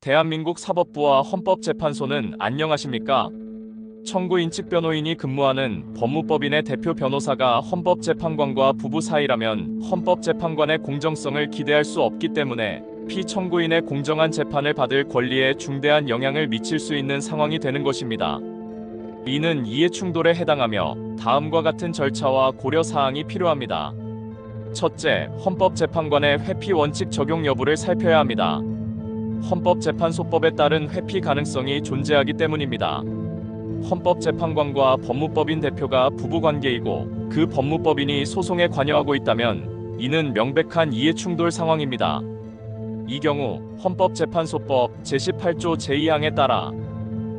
대한민국 사법부와 헌법재판소는 안녕하십니까? 청구인 측 변호인이 근무하는 법무법인의 대표 변호사가 헌법재판관과 부부 사이라면 헌법재판관의 공정성을 기대할 수 없기 때문에 피청구인의 공정한 재판을 받을 권리에 중대한 영향을 미칠 수 있는 상황이 되는 것입니다. 이는 이해충돌에 해당하며 다음과 같은 절차와 고려사항이 필요합니다. 첫째, 헌법재판관의 회피 원칙 적용 여부를 살펴야 합니다. 헌법재판소법에 따른 회피 가능성이 존재하기 때문입니다. 헌법재판관과 법무법인 대표가 부부관계이고 그 법무법인이 소송에 관여하고 있다면 이는 명백한 이해충돌 상황입니다. 이 경우 헌법재판소법 제18조 제2항에 따라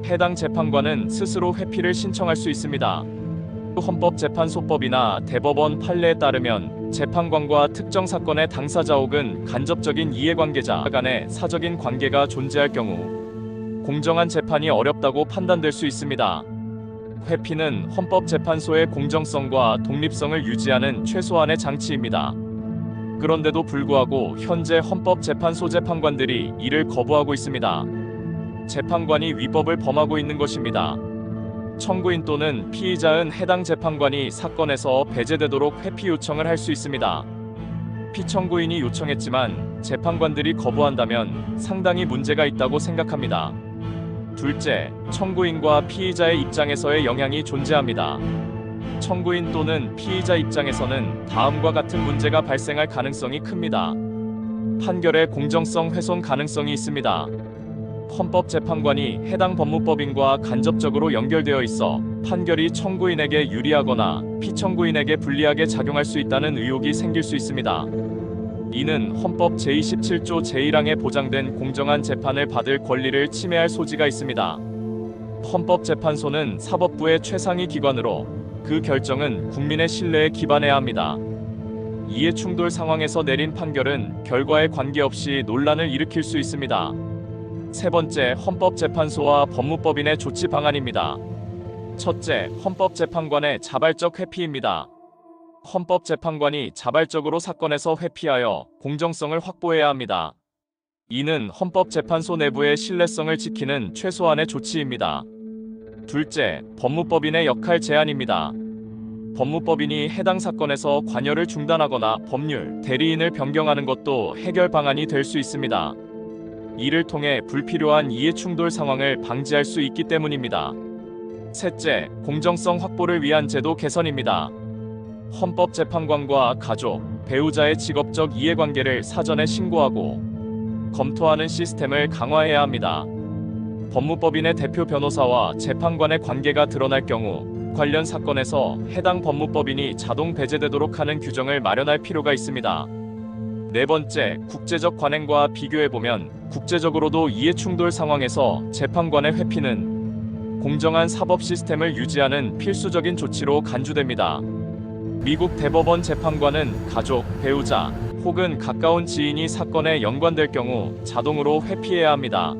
해당 재판관은 스스로 회피를 신청할 수 있습니다. 헌법재판소법이나 대법원 판례에 따르면 재판관과 특정 사건의 당사자 혹은 간접적인 이해관계자 간의 사적인 관계가 존재할 경우 공정한 재판이 어렵다고 판단될 수 있습니다. 회피는 헌법재판소의 공정성과 독립성을 유지하는 최소한의 장치입니다. 그런데도 불구하고 현재 헌법재판소 재판관들이 이를 거부하고 있습니다. 재판관이 위법을 범하고 있는 것입니다. 청구인 또는 피의자는 해당 재판관이 사건에서 배제되도록 회피 요청을 할 수 있습니다. 피청구인이 요청했지만 재판관들이 거부한다면 상당히 문제가 있다고 생각합니다. 둘째, 청구인과 피의자의 입장에서의 영향이 존재합니다. 청구인 또는 피의자 입장에서는 다음과 같은 문제가 발생할 가능성이 큽니다. 판결의 공정성 훼손 가능성이 있습니다. 헌법재판관이 해당 법무법인과 간접적으로 연결되어 있어 판결이 청구인에게 유리하거나 피청구인에게 불리하게 작용할 수 있다는 의혹이 생길 수 있습니다. 이는 헌법 제27조 제1항에 보장된 공정한 재판을 받을 권리를 침해할 소지가 있습니다. 헌법재판소는 사법부의 최상위 기관으로 그 결정은 국민의 신뢰에 기반해야 합니다. 이해충돌 상황에서 내린 판결은 결과에 관계없이 논란을 일으킬 수 있습니다. 세 번째, 헌법재판소와 법무법인의 조치 방안입니다. 첫째, 헌법재판관의 자발적 회피입니다. 헌법재판관이 자발적으로 사건에서 회피하여 공정성을 확보해야 합니다. 이는 헌법재판소 내부의 신뢰성을 지키는 최소한의 조치입니다. 둘째, 법무법인의 역할 제한입니다. 법무법인이 해당 사건에서 관여를 중단하거나 법률, 대리인을 변경하는 것도 해결 방안이 될 수 있습니다. 이를 통해 불필요한 이해충돌 상황을 방지할 수 있기 때문입니다. 셋째, 공정성 확보를 위한 제도 개선입니다. 헌법재판관과 가족, 배우자의 직업적 이해관계를 사전에 신고하고 검토하는 시스템을 강화해야 합니다. 법무법인의 대표 변호사와 재판관의 관계가 드러날 경우 관련 사건에서 해당 법무법인이 자동 배제되도록 하는 규정을 마련할 필요가 있습니다. 네 번째, 국제적 관행과 비교해보면 국제적으로도 이해충돌 상황에서 재판관의 회피는 공정한 사법 시스템을 유지하는 필수적인 조치로 간주됩니다. 미국 대법원 재판관은 가족, 배우자 혹은 가까운 지인이 사건에 연관될 경우 자동으로 회피해야 합니다.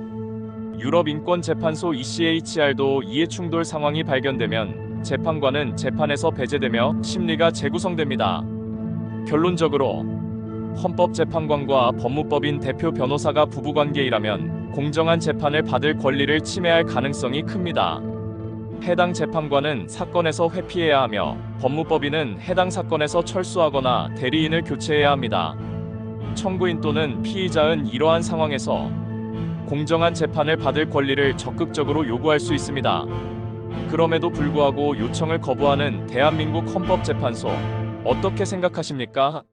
유럽인권재판소 ECHR도 이해충돌 상황이 발견되면 재판관은 재판에서 배제되며 심리가 재구성됩니다. 결론적으로 헌법재판관과 법무법인 대표 변호사가 부부관계이라면 공정한 재판을 받을 권리를 침해할 가능성이 큽니다. 해당 재판관은 사건에서 회피해야 하며 법무법인은 해당 사건에서 철수하거나 대리인을 교체해야 합니다. 청구인 또는 피의자는 이러한 상황에서 공정한 재판을 받을 권리를 적극적으로 요구할 수 있습니다. 그럼에도 불구하고 요청을 거부하는 대한민국 헌법재판소, 어떻게 생각하십니까?